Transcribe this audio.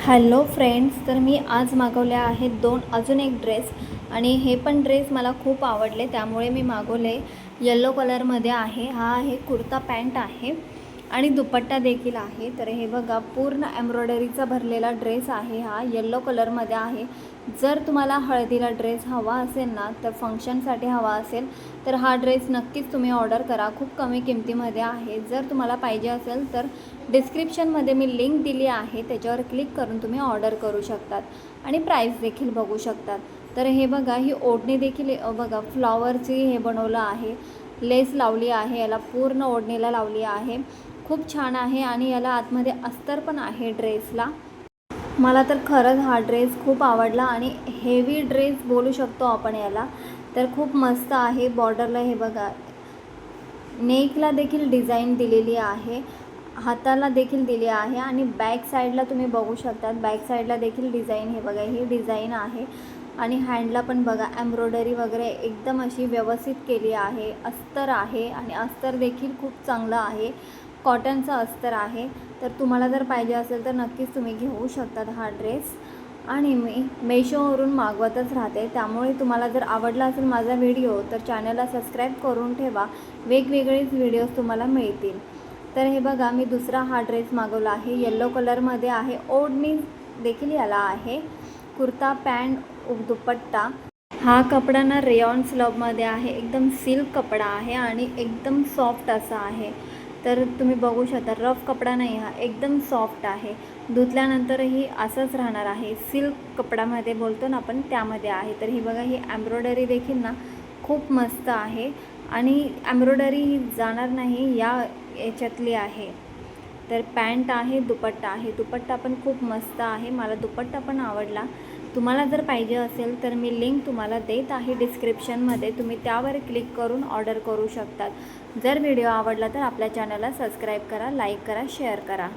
Hello friends, तर मी आज मागवले आहेत अजून एक ड्रेस आणि हे पण ड्रेस मला खूप आवडले, त्यामुळे मी मागवले. येलो कलरमध्ये आहे. हा आहे कुर्ता पॅन्ट आहे आणि दुपट्टा देखील आहे. तर हे बघा, पूर्ण एम्ब्रॉयडरीचा भरलेला ड्रेस आहे. हा येलो कलरमध्ये आहे. जर तुम्हाला हळदीला ड्रेस हवा असेल ना, तर फंक्शनसाठी हवा असेल तर हा ड्रेस नक्कीच तुम्ही ऑर्डर करा. खूप कमी किमतीमध्ये आहे. जर तुम्हाला पाहिजे असेल तर डिस्क्रिप्शनमध्ये मी लिंक दिली आहे, त्याच्यावर क्लिक करून तुम्ही ऑर्डर करू शकतात आणि प्राईस देखील बघू शकतात. तर हे बघा, ही ओढणी देखील बघा, फ्लॉवरची हे बनवलं आहे, लेस लावली आहे, याला पूर्ण ओढणीला लावली आहे. खूप छान आहे आणि याला आतमध्ये अस्तर पण आहे ड्रेसला. मला तर खरंच हा ड्रेस खूप आवडला आणि हेवी ड्रेस बोलू शकतो आपण याला. तर खूप मस्त आहे. बॉर्डरला हे बघा, नेकला देखील डिझाईन दिलेली आहे, हाताला देखील दिली आहे आणि बॅक साईडला तुम्ही बघू शकतात. बॅक साईडला देखील डिझाईन, हे बघा, ही डिझाईन आहे आणि हँडला पण बघा, एम्ब्रॉयडरी वगैरे एकदम अशी व्यवस्थित केली आहे. अस्तर आहे आणि अस्तर देखील खूप चांगलं आहे, कॉटनचं अस्तर आहे. तर तुम्हाला जर पाहिजे असेल तर नक्कीच तुम्ही घेऊ शकतात हा ड्रेस. आणि मी मेशोवरून मागवतच राहते, त्यामुळे तुम्हाला जर आवडला असेल माझा व्हिडिओ तर चॅनलला सबस्क्राईब करून ठेवा. वेगवेगळेच व्हिडिओज तुम्हाला मिळतील. तर हे बघा, मी दुसरा हा ड्रेस मागवला आहे, येलो कलरमध्ये आहे. ओढणी देखील याला आहे. कुर्ता पॅन्ट दुपट्टा. हा कपडा ना रेयॉन स्लबमध्ये आहे. एकदम सिल्क कपडा आहे आणि एकदम सॉफ्ट असा आहे. तर तुम्ही बघू शकता, रफ कपडा नाही, हा एकदम सॉफ्ट आहे. धुतल्यानंतरही असंच राहणार आहे. सिल्क कपड्यामध्ये बोलतो ना आपण, त्यामध्ये आहे. तर ही बघा, ही एम्ब्रॉयडरी देखील ना खूप मस्त आहे आणि एम्ब्रॉयडरी ही जाणार नाही याच्यातली आहे. तर पॅन्ट आहे, दुपट्टा आहे. दुपट्टा पण खूप मस्त आहे. मला दुपट्टा पण आवडला. तुम्हाला जर पाहिजे असेल तर मी लिंक तुम्हाला देत आहे डिस्क्रिप्शनमध्ये, तुम्ही त्यावर क्लिक करून ऑर्डर करू शकतात. जर व्हिडिओ आवडला तर आपल्या चॅनलला सबस्क्राईब करा, लाईक करा, शेअर करा.